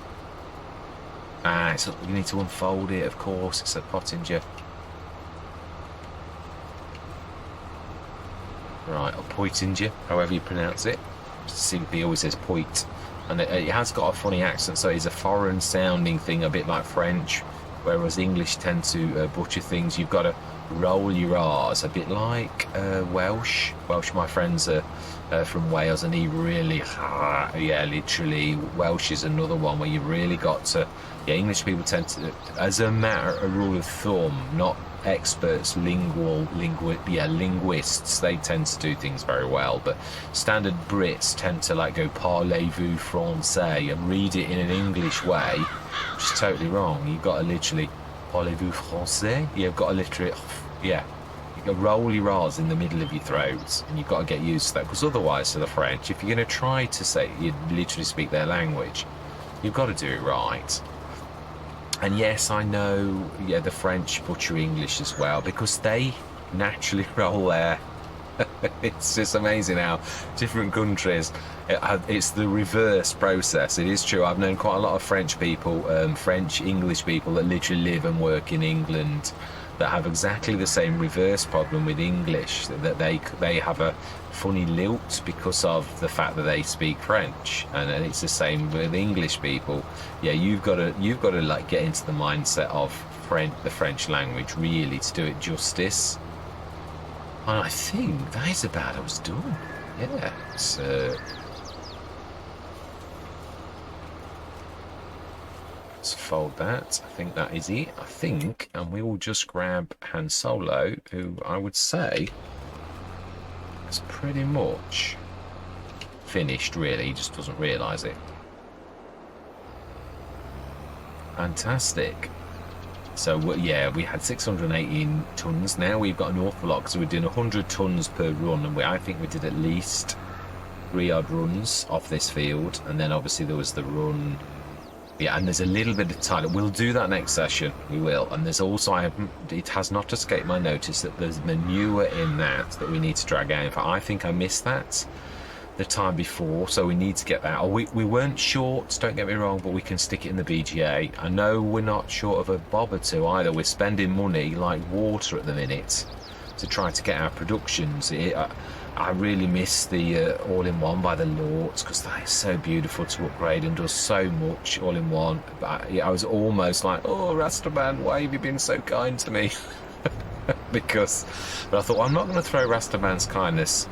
Ah, you need to unfold it, of course. It's a Pottinger. Right, or Poitinger, however you pronounce it. Simply always says Poit. And it has got a funny accent, so it's a foreign sounding thing, a bit like French, whereas English tend to butcher things. You've got to roll your R's, a bit like Welsh. My friends are from Wales, and he really, yeah, literally, Welsh is another one where you really got to, yeah, English people tend to, as a rule of thumb, not experts, linguists, they tend to do things very well, but standard Brits tend to like go parlez-vous français and read it in an English way, which is totally wrong. You've got to literally, parlez-vous français? You've got to literally, yeah, you got to roll your R's in the middle of your throat, and you've got to get used to that, because otherwise, to the French, if you're going to try to say you literally speak their language, you've got to do it right. And yes, I know, yeah, the French butcher English as well, because they naturally roll their... It's just amazing how different countries, it's the reverse process. It is true. I've known quite a lot of French people, French English people that literally live and work in England, that have exactly the same reverse problem with English, that they have a funny lilt because of the fact that they speak French, and it's the same with English people. Yeah, you've got to like get into the mindset of the French language really to do it justice. And I think that is about I was done. Yeah, let's fold that. I think that is it. I think, and we will just grab Han Solo, who I would say is pretty much finished, really. He just doesn't realise it. Fantastic. So, yeah, we had 618 tons. Now we've got an awful lot, because we're doing 100 tons per run, and I think we did at least 3 odd runs off this field. And then obviously there was the run. Yeah, and there's a little bit of time. We'll do that next session. We will. And there's also, it has not escaped my notice that there's manure in that we need to drag out. In fact, I think I missed that. the time before, so we need to get that. We weren't short, don't get me wrong, but we can stick it in the BGA. I know we're not short of a bob or two either. We're spending money like water at the minute to try to get our productions. I really miss the all-in-one by the Lords, because that is so beautiful to upgrade and does so much all-in-one. But I was almost like, oh, Rastaman, why have you been so kind to me? But I thought, well, I'm not going to throw Rastaman's kindness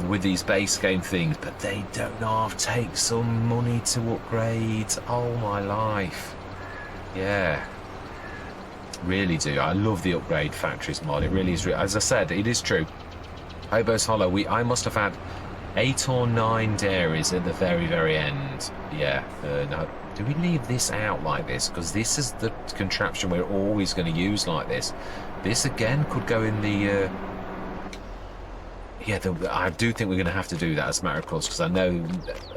with these base game things, but they don't half take some money to upgrade. Oh my life. Yeah, really do. I love the upgrade factories mod. It really is. As I said, it is true. Hobo's Hollow, I must have had 8 or 9 dairies at the very end. Yeah, no. Do we leave this out like this? Because this is the contraption we're always going to use like this. This again could go in the I do think we're going to have to do that as a matter of course, because I know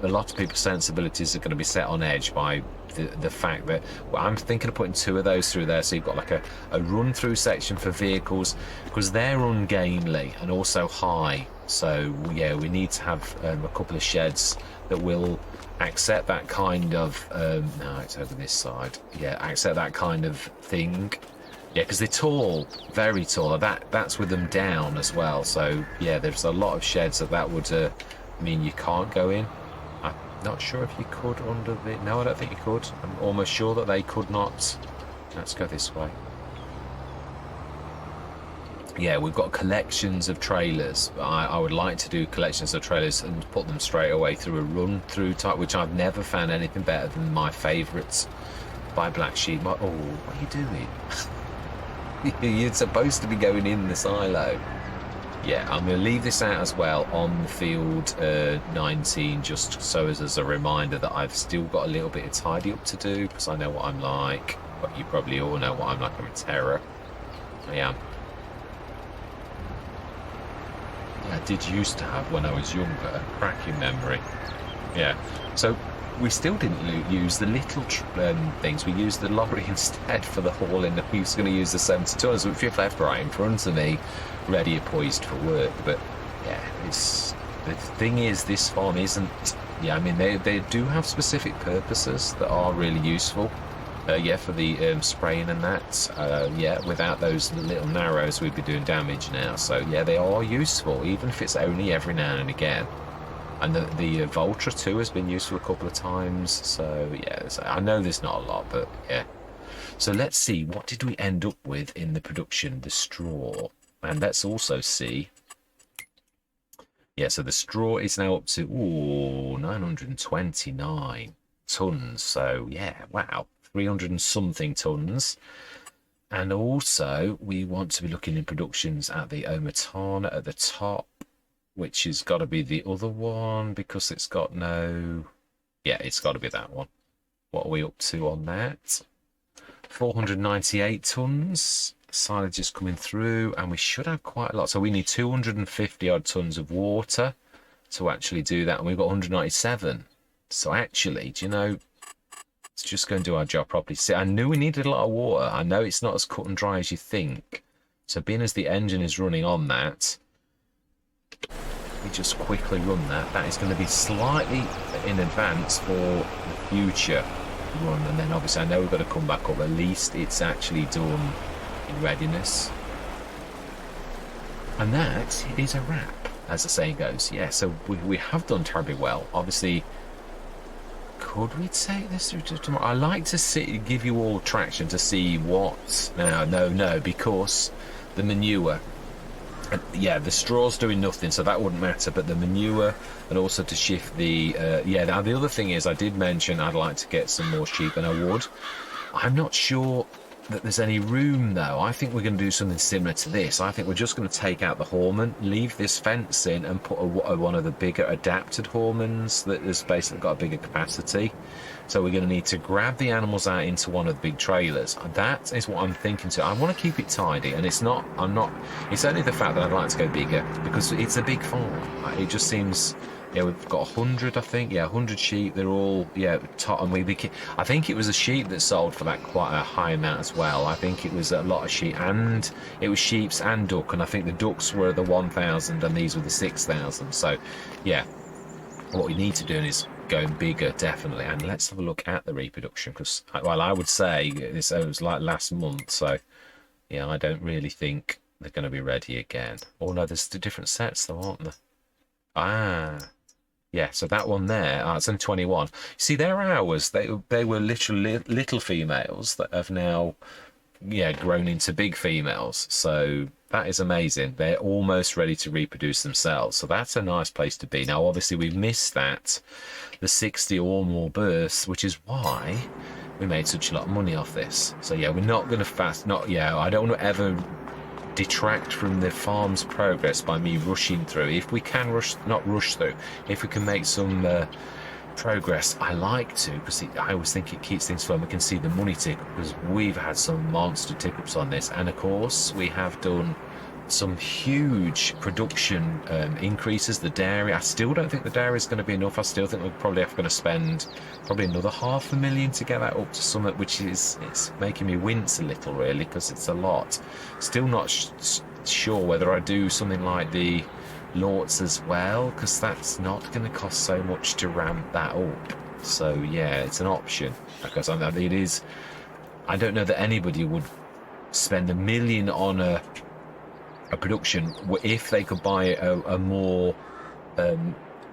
a lot of people's sensibilities are going to be set on edge by the fact that, well, I'm thinking of putting 2 of those through there, so you've got like a run through section for vehicles, because they're ungainly and also high. So yeah, we need to have a couple of sheds that will accept that kind of no, it's over this side. Yeah, accept that kind of thing. Yeah, because they're tall, very tall. That's with them down as well. So yeah, there's a lot of sheds that would mean you can't go in. I'm not sure if you could under the... No, I don't think you could. I'm almost sure that they could not. Let's go this way. Yeah, we've got collections of trailers. I would like to do collections of trailers and put them straight away through a run-through type, which I've never found anything better than my favourites by Black Sheep. Oh, what are you doing? You're supposed to be going in the silo. Yeah, I'm going to leave this out as well on the field 19, just so as a reminder that I've still got a little bit of tidy up to do, because I know what I'm like. But you probably all know what I'm like. I'm a terror. I am. I did used to have, when I was younger, a cracking memory. Yeah, so we still didn't use the little things. We used the lorry instead for the hauling. We was going to use the 70 tons, which we've left right in front of me, ready and poised for work. But yeah, the thing is, this farm isn't... Yeah, I mean, they do have specific purposes that are really useful. Yeah, for the spraying and that. Yeah, without those little narrows, we'd be doing damage now. So yeah, they are useful, even if it's only every now and again. And the Voltra too has been useful a couple of times. So yeah, I know there's not a lot, but yeah. So let's see, what did we end up with in the production? The straw. And let's also see. Yeah, so the straw is now up to 929 tons. So yeah, wow, 300 and something tons. And also we want to be looking in productions at the Omatana at the top, which has got to be the other one, because it's got no... Yeah, it's got to be that one. What are we up to on that? 498 tons. Silage is coming through, and we should have quite a lot. So we need 250 odd tons of water to actually do that, and we've got 197. So actually, do you know, let's just go and do our job properly. See, I knew we needed a lot of water. I know it's not as cut and dry as you think. So being as the engine is running on that, we just quickly run that. That is going to be slightly in advance for the future run, and then obviously I know we've got to come back up. At least it's actually done in readiness. And that is a wrap, as the saying goes. Yeah, so we have done terribly well. Obviously, could we take this through to tomorrow? I like to give you all traction to see what... No, because the manure... Yeah, the straw's doing nothing, so that wouldn't matter, but the manure, and also to shift the... yeah, now the other thing is, I did mention I'd like to get some more sheep, and I would. I'm not sure that there's any room, though. I think we're going to do something similar to this. I think we're just going to take out the Horman, leave this fence in, and put one of the bigger adapted Hormans that has basically got a bigger capacity. So we're going to need to grab the animals out into one of the big trailers. That is what I'm thinking too. I want to keep it tidy, and it's only the fact that I'd like to go bigger, because it's a big farm. It just seems... Yeah, we've got 100, I think. Yeah, 100 sheep. They're all, yeah, and I think it was a sheep that sold for that quite a high amount as well. I think it was a lot of sheep, and it was sheeps and duck, and I think the ducks were the 1,000 and these were the 6,000. So, yeah, what we need to do is going bigger, definitely. And let's have a look at the reproduction, because, well, I would say this, it was like last month, so yeah, I don't really think they're going to be ready again. Oh no, there's the different sets though, aren't there? Ah, yeah, so that one there, it's only 21. See, they're ours. They were literally little females that have now, yeah, grown into big females. So that is amazing. They're almost ready to reproduce themselves. So that's a nice place to be. Now, obviously, we've missed the 60 or more births, which is why we made such a lot of money off this. So yeah, we're not going to I don't want to ever detract from the farm's progress by me rushing through. If we can not rush through, if we can make some progress, I like to, because I always think it keeps things flowing. We can see the money tick up, because we've had some monster tick ups on this, and of course we have done some huge production increases. The dairy, I still don't think the dairy is going to be enough. I still think we're probably going to spend probably another 500,000 to get that up to something, which is, it's making me wince a little, really, because it's a lot. Still not sure whether I do something like the Lorts as well, because that's not going to cost so much to ramp that up. So yeah, it's an option, because I know it is. I don't know that anybody would spend $1 million on a production if they could buy a more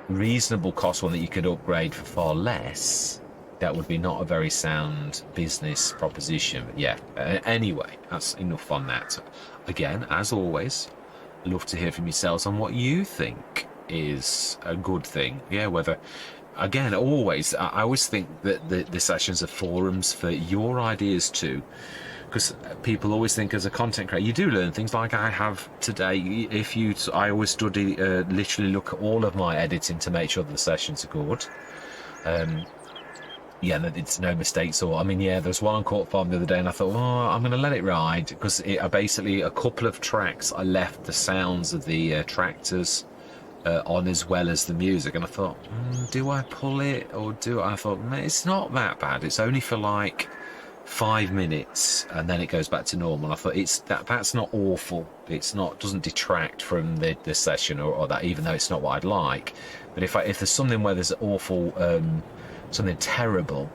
reasonable cost one that you could upgrade for far less. That would be not a very sound business proposition. But yeah, anyway, that's enough on that. Again, as always, love to hear from yourselves on what you think is a good thing. Yeah, whether, again, always, I always think that the sessions are forums for your ideas too, because people always think as a content creator you do learn things, like I have today. I always study, literally look at all of my editing to make sure that the sessions are good. Yeah, that it's no mistakes. Or, I mean, yeah, there was one on Court Farm the other day, and I thought, oh, I'm going to let it ride, because basically a couple of tracks I left the sounds of the tractors on, as well as the music, and I thought, do I pull it, or I thought, it's not that bad. It's only for like 5 minutes, and then it goes back to normal. I thought that's not awful. It's not, doesn't detract from the session or that, even though it's not what I'd like. But if there's something where there's awful something terrible,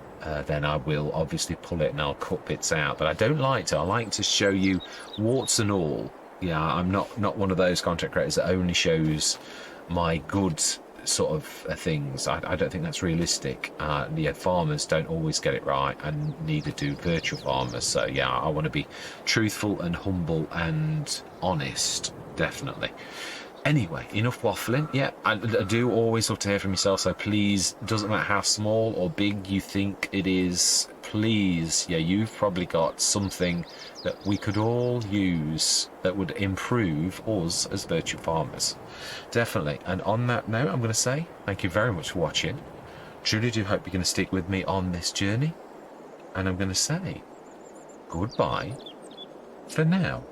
then I will obviously pull it and I'll cut bits out. But I don't like to. I like to show you warts and all. Yeah, I'm not one of those content creators that only shows my good sort of things. I don't think that's realistic. Yeah, farmers don't always get it right, and neither do virtual farmers. So yeah, I want to be truthful and humble and honest, definitely. Anyway, enough waffling. Yeah, I do always love to hear from yourself, so please, doesn't matter how small or big you think it is, please, yeah, you've probably got something that we could all use that would improve us as virtual farmers. Definitely. And on that note, I'm going to say thank you very much for watching. Truly do hope you're going to stick with me on this journey. And I'm going to say goodbye for now.